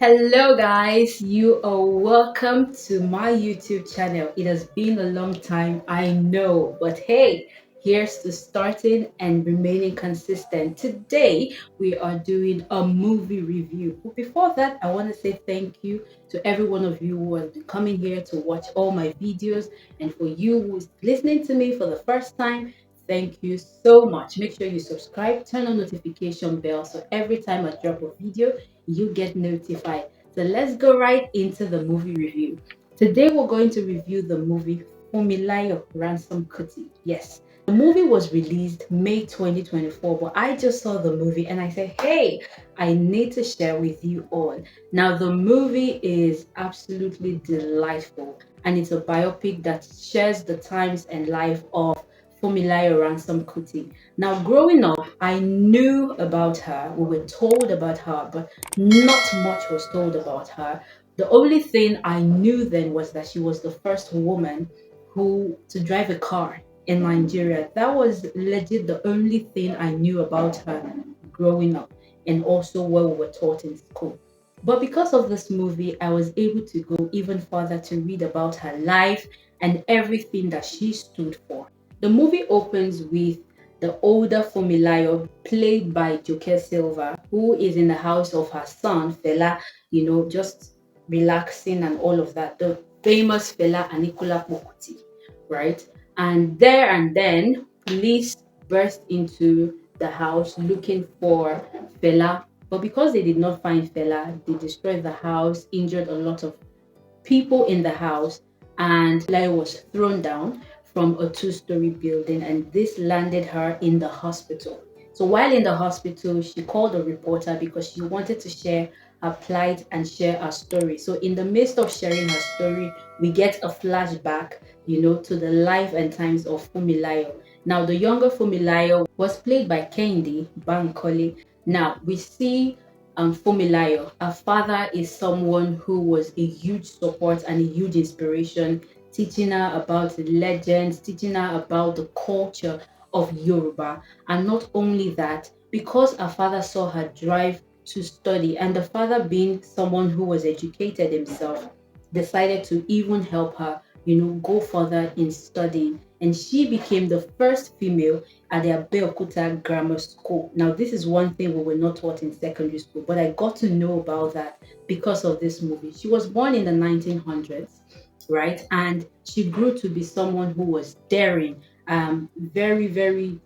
Hello, guys. You are welcome to my YouTube channel. It has been a long time, I know, but hey, here's to starting and remaining consistent. Today, we are doing a movie review. But before that, I want to say thank you to every one of you who has been coming here to watch all my videos, and for you who's listening to me for the first time. Thank you so much. Make sure you subscribe, turn on notification bell so every time I drop a video, you get notified. So let's go right into the movie review. Today we're going to review the movie Funmilayo Ransome-Kuti. Yes, the movie was released May 2024, but I just saw the movie and I said, hey, I need to share with you all. Now, the movie is absolutely delightful and it's a biopic that shares the times and life of Funmilayo Ransome-Kuti. Now, growing up, I knew about her. We were told about her, but not much was told about her. The only thing I knew then was that she was the first woman who to drive a car in Nigeria. That was legit the only thing I knew about her growing up, and also what we were taught in school. But because of this movie, I was able to go even further to read about her life and everything that she stood for. The movie opens with the older Funmilayo, played by Joke Silva, who is in the house of her son, Fela, just relaxing and all of that. The famous Fela Anikulapo Kuti, right? And there and then, police burst into the house looking for Fela. But because they did not find Fela, they destroyed the house, injured a lot of people in the house, and Lai was thrown down from a two-story building, and this landed her in the hospital. So while in the hospital, she called a reporter because she wanted to share her plight and share her story. So in the midst of sharing her story, we get a flashback, to the life and times of Funmilayo. Now, the younger Funmilayo was played by Kendi Bankole. Now, we see Funmilayo. Her father is someone who was a huge support and a huge inspiration, teaching her about the legends, teaching her about the culture of Yoruba. And not only that, because her father saw her drive to study, and the father being someone who was educated himself, decided to even help her, go further in studying. And she became the first female at the Abeokuta Grammar School. Now, this is one thing we were not taught in secondary school, but I got to know about that because of this movie. She was born in the 1900s, right? And she grew to be someone who was daring, very, very,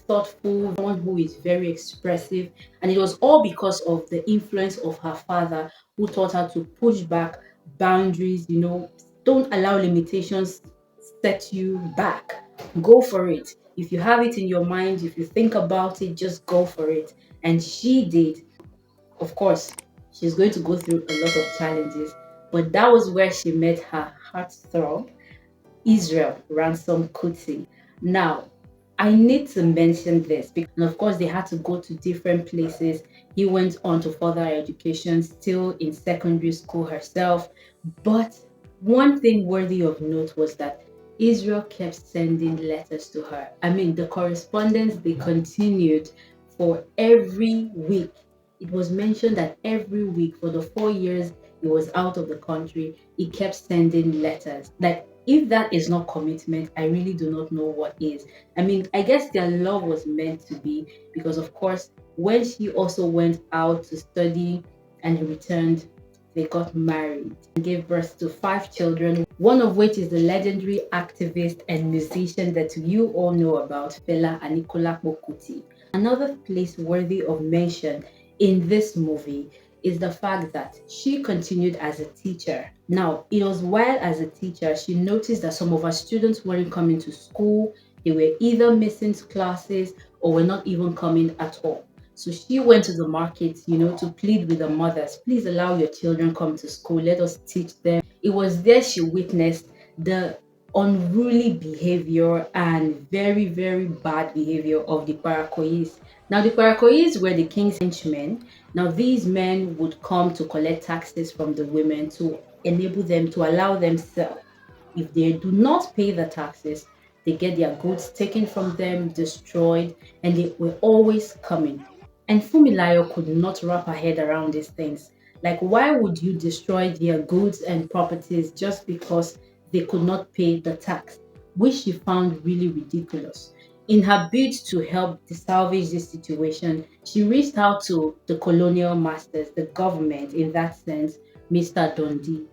thoughtful, someone who is very expressive. And it was all because of the influence of her father, who taught her to push back boundaries, don't allow limitations set you back. Go for it. If you have it in your mind, if you think about it, just go for it. And she did. Of course, she's going to go through a lot of challenges, but that was where she met her heartthrob, Israel Ransom Kuti. Now, I need to mention this because, and of course, they had to go to different places. He went on to further education, still in secondary school herself. But one thing worthy of note was that Israel kept sending letters to her. I mean, the correspondence they continued for every week. It was mentioned that every week for the 4 years he was out of the country, he kept sending letters. Like, if that is not commitment, I really do not know what is. I mean, I guess their love was meant to be because, of course, when she also went out to study and returned, they got married and gave birth to 5 children, one of which is the legendary activist and musician that you all know about, Fela Anikulapo Kuti. Another place worthy of mention in this movie is the fact that she continued as a teacher. Now, it was while as a teacher, she noticed that some of her students weren't coming to school. They were either missing classes or were not even coming at all. So she went to the market, to plead with the mothers, please allow your children come to school. Let us teach them. It was there she witnessed the unruly behavior and very, very bad behavior of the Parakoyis. Now, the Parakoyis were the king's henchmen. Now, these men would come to collect taxes from the women to enable them to allow them sell. If they do not pay the taxes, they get their goods taken from them, destroyed, and they were always coming. And Fumilayo could not wrap her head around these things. Like, why would you destroy their goods and properties just because they could not pay the tax, which she found really ridiculous? In her bid to help salvage this situation, she reached out to the colonial masters, the government in that sense, Mr. Dundee.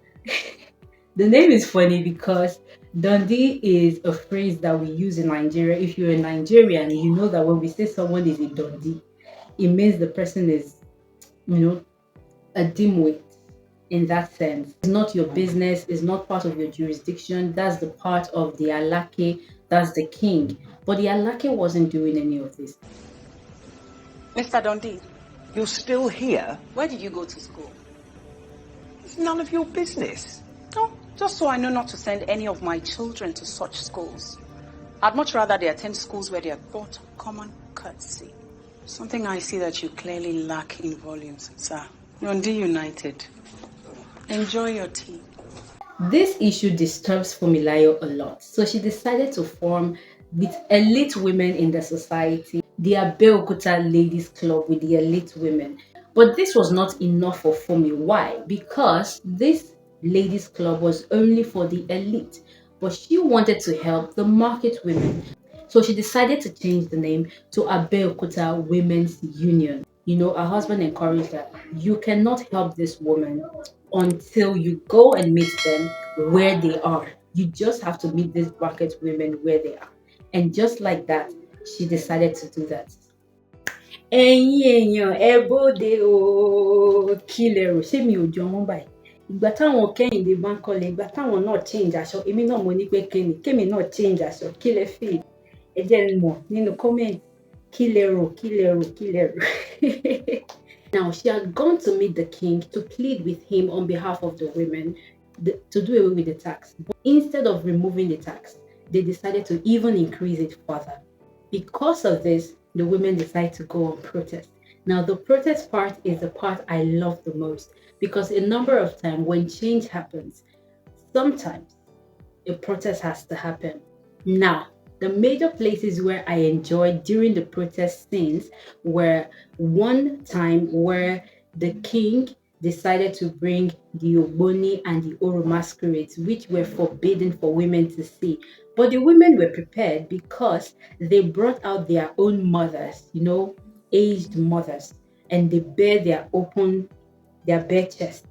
The name is funny because Dundee is a phrase that we use in Nigeria. If you're a Nigerian, you know that when we say someone is a Dundee, it means the person is, you know, a dimwit in that sense. It's not your business, it's not part of your jurisdiction. That's the part of the Alake, that's the king. But the Alake wasn't doing any of this. Mr. Dundee, You're still here? where did you go to school? It's none of your business. Oh, just so I know not to send any of my children to such schools. I'd much rather they attend schools where they are taught common courtesy. Something I see that you clearly lack in volumes, sir. Dundee United. Enjoy your tea. This issue disturbs Funmilayo a lot, so she decided to form with elite women in the society, the Abeokuta Ladies Club with the elite women. But this was not enough for Fumi. Why? Because this ladies club was only for the elite, but she wanted to help the market women. So she decided to change the name to Abeokuta Women's Union. You know, her husband encouraged her. You cannot help this woman until you go and meet them where they are. You just have to meet these market women where they are. And just like that, she decided to do that. Ẹ̀yin èèyàn ẹ bóde o, kí lẹ rò, ṣé mi ò jọ wọ́n báyìí? Ìgbà táwọn Kẹ́hìndé bá ń kọ́lé, ìgbà táwọn náà change aṣọ, èmi náà mo ní pé kémi náà change aṣọ, kí lẹ feel? Ẹ jẹ́ n mọ̀ nínú comment, kí lẹ rò, kí lẹ rò, kí lẹ rò. Now, she had gone to meet the king to plead with him on behalf of the women to do away with the tax. But instead of removing the tax, they decided to even increase it further. Because of this, the women decide to go on protest. Now, the protest part is the part I love the most because a number of times when change happens, sometimes a protest has to happen. Now, the major places where I enjoyed during the protest scenes were one time where the king decided to bring the Ogboni and the Oro masquerades, which were forbidden for women to see. But the women were prepared because they brought out their own mothers, you know, aged mothers, and they bear their bare chests,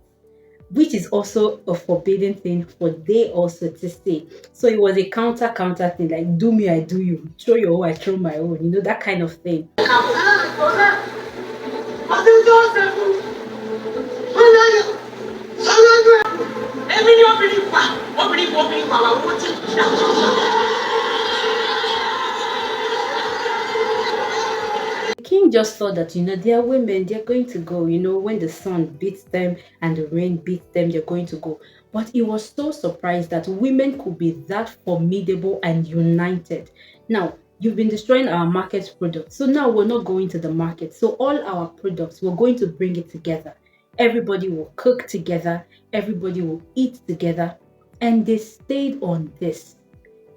which is also a forbidden thing for they also to see. So it was a counter thing, like do me, I do you, throw your own, I throw my own, you know, that kind of thing. The king just thought that, you know, they are women, they're going to go, you know, when the sun beats them and the rain beats them, they're going to go. But he was so surprised that women could be that formidable and united. Now, you've been destroying our market products. So now we're not going to the market. So all our products, we're going to bring it together. Everybody will cook together. Everybody will eat together. And they stayed on this,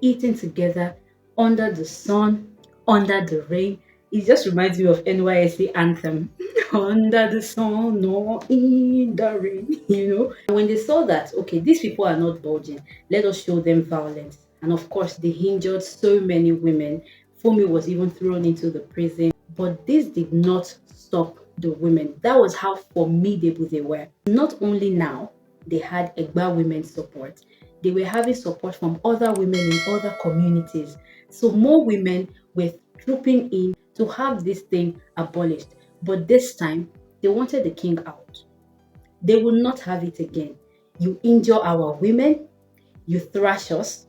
eating together under the sun, under the rain. It just reminds me of NYSC anthem. Under the sun or in the rain, you know. And when they saw that, okay, these people are not budging, let us show them violence. And of course, they injured so many women. Fumi was even thrown into the prison. But this did not stop the women. That was how formidable they were. Not only now, they had Egba women support. They were having support from other women in other communities. So more women were trooping in to have this thing abolished. But this time, they wanted the king out. They will not have it again. You injure our women, you thrash us,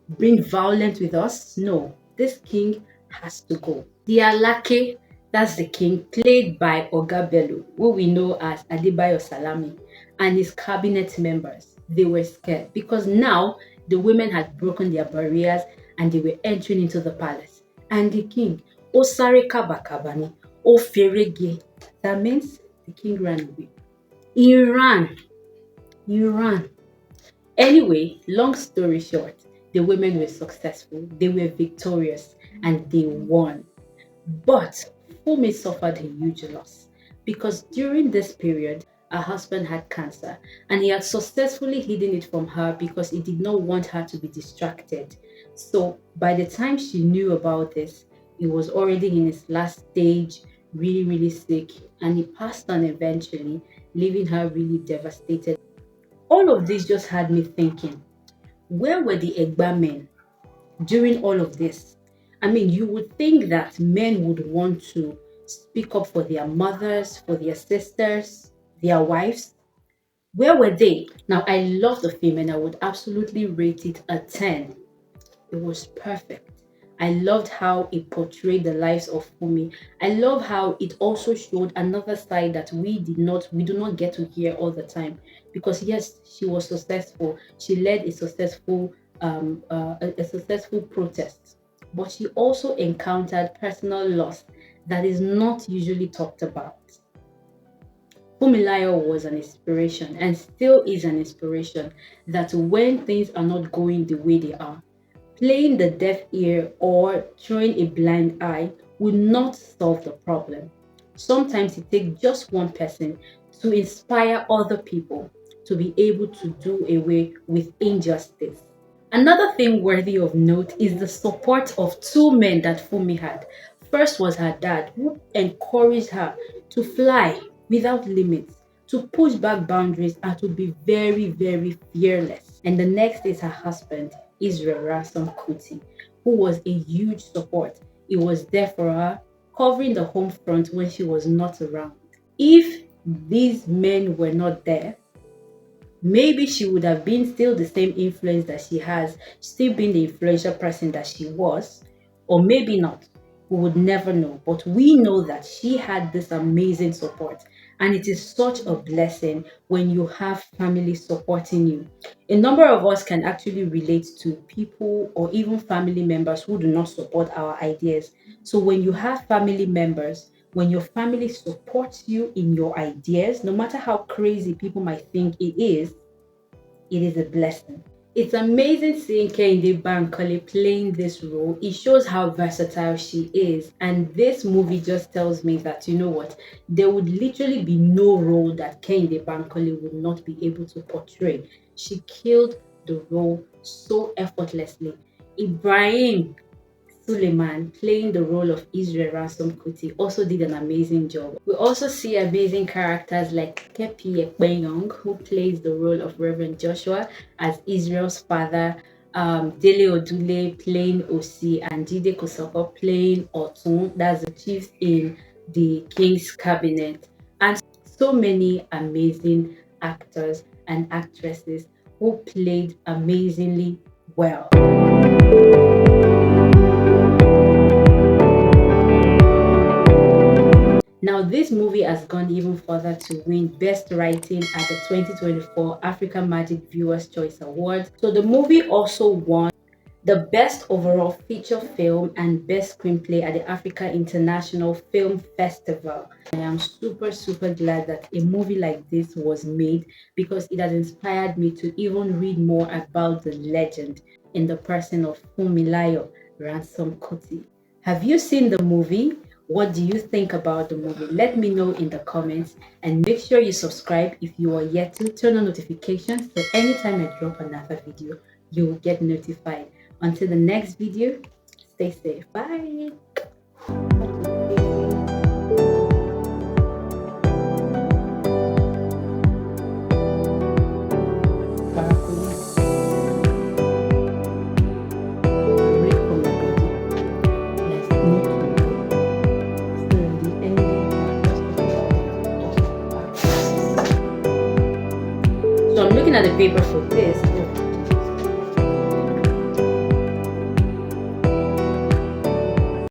bring violence with us. No, this king has to go. The Alake, that's the king, played by Oga Bello, who we know as Adebayo Salami, and his cabinet members. They were scared because now the women had broken their barriers and they were entering into the palace. And the king, Osare Kabakabani, Oferege, that means the king ran away. He ran. Anyway, long story short, the women were successful, they were victorious, and they won. But Fumi suffered a huge loss because during this period, her husband had cancer, and he had successfully hidden it from her because he did not want her to be distracted. So by the time she knew about this, he was already in his last stage, really, really sick, and he passed on eventually, leaving her really devastated. All of this just had me thinking, where were the Egba men during all of this? I mean, you would think that men would want to speak up for their mothers, for their sisters, their wives. Where were they? Now, I love the film and I would absolutely rate it a 10. It was perfect. I loved how it portrayed the lives of Fumi. I love how it also showed another side that we do not get to hear all the time. Because yes, she was successful. She led a successful a successful protest, but she also encountered personal loss that is not usually talked about. Funmilayo was an inspiration and still is an inspiration that when things are not going the way they are, playing the deaf ear or throwing a blind eye will not solve the problem. Sometimes it takes just one person to inspire other people to be able to do away with injustice. Another thing worthy of note is the support of two men that Fumi had. First was her dad, who encouraged her to fly without limits, to push back boundaries, and to be very, very fearless. And the next is her husband, Israel Ransome-Kuti, who was a huge support. He was there for her, covering the home front when she was not around. If these men were not there, maybe she would have been still the same influence that she has, still being the influential person that she was, or maybe not. We would never know. But we know that she had this amazing support. And it is such a blessing when you have family supporting you. A number of us can actually relate to people or even family members who do not support our ideas. So when you have family members, when your family supports you in your ideas, no matter how crazy people might think it is a blessing. It's amazing seeing Kehinde Bankole playing this role. It shows how versatile she is. And this movie just tells me that, you know what, there would literally be no role that Kehinde Bankole would not be able to portray. She killed the role so effortlessly. Ibrahim Suleiman, playing the role of Israel Ransome-Kuti, also did an amazing job. We also see amazing characters like Kepi Ekpenyong, who plays the role of Reverend Joshua as Israel's father, Dele Odule playing Osi, and Jide Kosoko playing Otun, that's the chief in the King's Cabinet, and so many amazing actors and actresses who played amazingly well. Now, this movie has gone even further to win Best Writing at the 2024 Africa Magic Viewers' Choice Awards. So the movie also won the Best Overall Feature Film and Best Screenplay at the Africa International Film Festival. I am super, super glad that a movie like this was made because it has inspired me to even read more about the legend in the person of Funmilayo Ransome-Kuti. Have you seen the movie? What do you think about the movie? Let me know in the comments, and make sure you subscribe if you are yet to. Turn on notifications so anytime I drop another video, you will get notified. Until the next video, stay safe. Bye. So I'm looking at the paper for this.